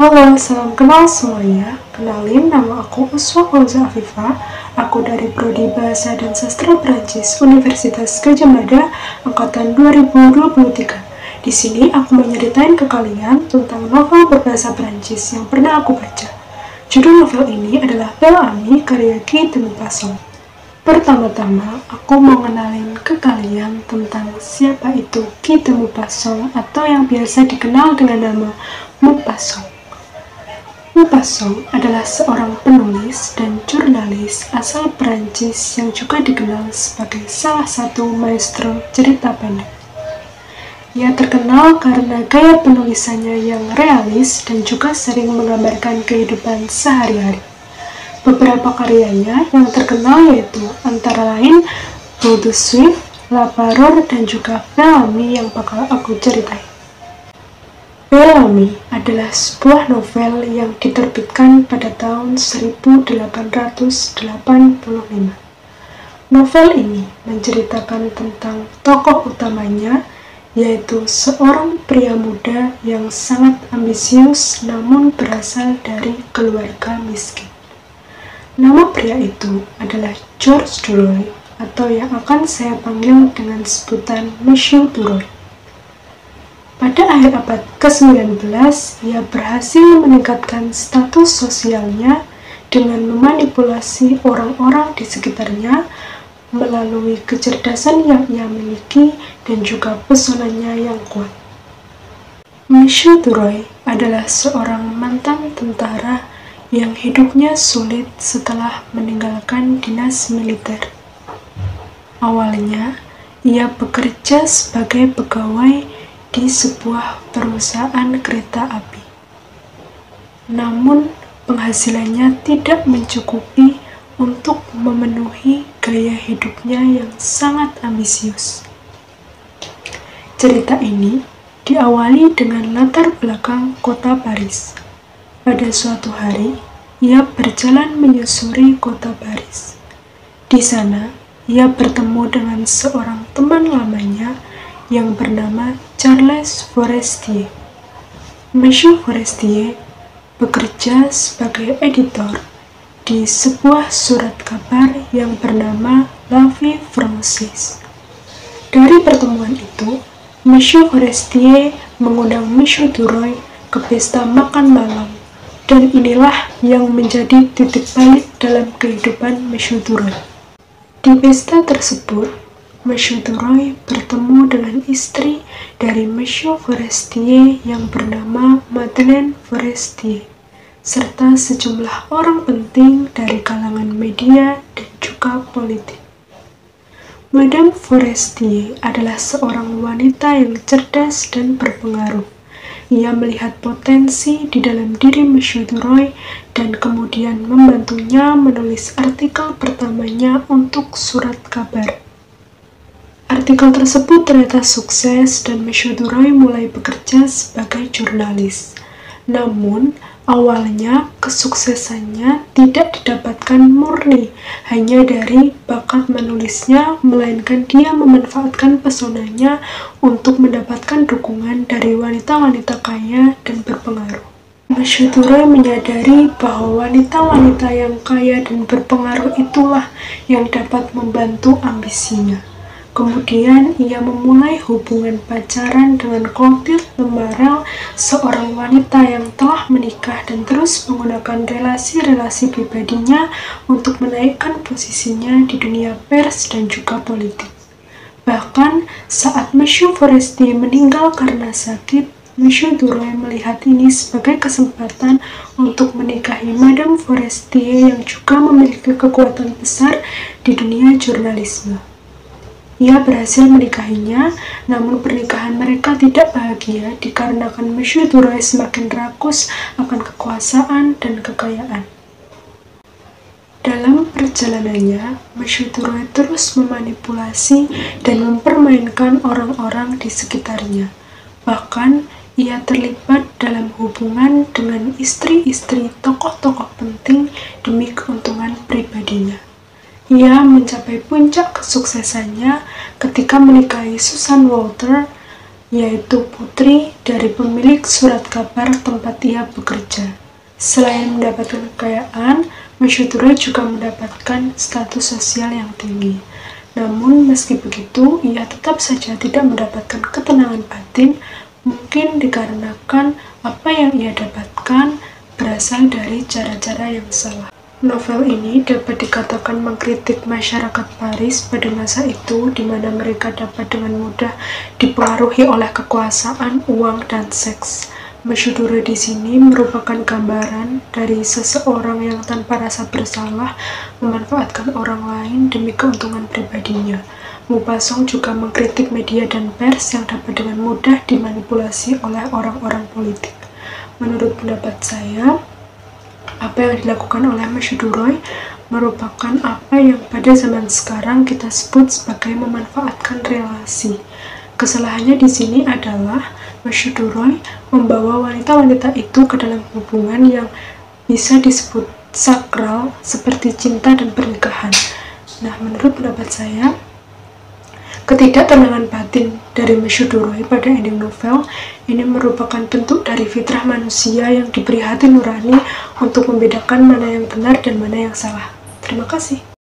Halo, salam kenal semuanya. Kenalin, nama aku Uswa Fauza Afifa. Aku dari Prodi Bahasa dan Sastra Perancis Universitas Gadjah Mada, angkatan 2023. Di sini aku mau nyeritain ke kalian tentang novel berbahasa Perancis yang pernah aku baca. Judul novel ini adalah Belle Amie karya Guy de Maupassant. Pertama-tama, aku mau ngenalin ke kalian tentang siapa itu Guy de Maupassant atau yang biasa dikenal dengan nama Maupassant. Maupassant adalah seorang penulis dan jurnalis asal Perancis yang juga dikenal sebagai salah satu maestro cerita pendek. Ia terkenal karena gaya penulisannya yang realis dan juga sering menggambarkan kehidupan sehari-hari. Beberapa karyanya yang terkenal yaitu antara lain Boule de Suif, La Parure, dan juga Belle Amie yang bakal aku ceritain. Belle Amie adalah sebuah novel yang diterbitkan pada tahun 1885. Novel ini menceritakan tentang tokoh utamanya, yaitu seorang pria muda yang sangat ambisius namun berasal dari keluarga miskin. Nama pria itu adalah Georges Duroy, atau yang akan saya panggil dengan sebutan Monsieur Duroy. Pada akhir abad ke-19, ia berhasil meningkatkan status sosialnya dengan memanipulasi orang-orang di sekitarnya melalui kecerdasan yang ia miliki dan juga pesonanya yang kuat. Monsieur Duroy adalah seorang mantan tentara yang hidupnya sulit setelah meninggalkan dinas militer. Awalnya, ia bekerja sebagai pegawai di sebuah perusahaan kereta api. Namun, penghasilannya tidak mencukupi untuk memenuhi gaya hidupnya yang sangat ambisius. Cerita ini diawali dengan latar belakang kota Paris. Pada suatu hari, ia berjalan menyusuri kota Paris. Di sana, ia bertemu dengan seorang teman lamanya yang bernama Charles Forestier. Monsieur Forestier bekerja sebagai editor di sebuah surat kabar yang bernama La Vie Française. Dari pertemuan itu, Monsieur Forestier mengundang Monsieur Duroy ke pesta makan malam. Dan inilah yang menjadi titik balik dalam kehidupan Monsieur Duroy. Di pesta tersebut, Monsieur Duroy bertemu dengan istri dari Monsieur Forestier yang bernama Madeleine Forestier, serta sejumlah orang penting dari kalangan media dan juga politik. Madame Forestier adalah seorang wanita yang cerdas dan berpengaruh. Ia melihat potensi di dalam diri Monsieur Duroy dan kemudian membantunya menulis artikel pertamanya untuk surat kabar. Artikel tersebut ternyata sukses dan Monsieur Duroy mulai bekerja sebagai jurnalis. Namun, awalnya kesuksesannya tidak didapatkan murni hanya dari bakat menulisnya, melainkan dia memanfaatkan pesonanya untuk mendapatkan dukungan dari wanita-wanita kaya dan berpengaruh. Monsieur Duroy menyadari bahwa wanita-wanita yang kaya dan berpengaruh itulah yang dapat membantu ambisinya. Kemudian ia memulai hubungan pacaran dengan Clotilde Lembarel, seorang wanita yang telah menikah dan terus menggunakan relasi-relasi pribadinya untuk menaikkan posisinya di dunia pers dan juga politik. Bahkan saat Monsieur Forestier meninggal karena sakit, Monsieur Duroy melihat ini sebagai kesempatan untuk menikahi Madame Forestier yang juga memiliki kekuatan besar di dunia jurnalisme. Ia berhasil menikahinya, namun pernikahan mereka tidak bahagia dikarenakan Monsieur Duroy semakin rakus akan kekuasaan dan kekayaan. Dalam perjalanannya, Monsieur Duroy terus memanipulasi dan mempermainkan orang-orang di sekitarnya. Bahkan, ia terlibat dalam hubungan dengan istri-istri tokoh-tokoh penting demi keuntungan pribadinya. Ia mencapai puncak kesuksesannya ketika menikahi Susan Walter, yaitu putri dari pemilik surat kabar tempat ia bekerja. Selain mendapatkan kekayaan, Maeshudura juga mendapatkan status sosial yang tinggi. Namun meski begitu, ia tetap saja tidak mendapatkan ketenangan batin, mungkin dikarenakan apa yang ia dapatkan berasal dari cara-cara yang salah. Novel ini dapat dikatakan mengkritik masyarakat Paris pada masa itu, di mana mereka dapat dengan mudah dipengaruhi oleh kekuasaan, uang, dan seks. Maeshudura di sini merupakan gambaran dari seseorang yang tanpa rasa bersalah memanfaatkan orang lain demi keuntungan pribadinya. Maupassant juga mengkritik media dan pers yang dapat dengan mudah dimanipulasi oleh orang-orang politik. Menurut pendapat saya, apa yang dilakukan oleh Maeshudura merupakan apa yang pada zaman sekarang kita sebut sebagai memanfaatkan relasi. Kesalahannya di sini adalah Maeshudura membawa wanita-wanita itu ke dalam hubungan yang bisa disebut sakral seperti cinta dan pernikahan. Nah, menurut pendapat saya, ketidaktenangan batin dari Maeshudura pada ending novel ini merupakan bentuk dari fitrah manusia yang diberi hati nurani untuk membedakan mana yang benar dan mana yang salah. Terima kasih.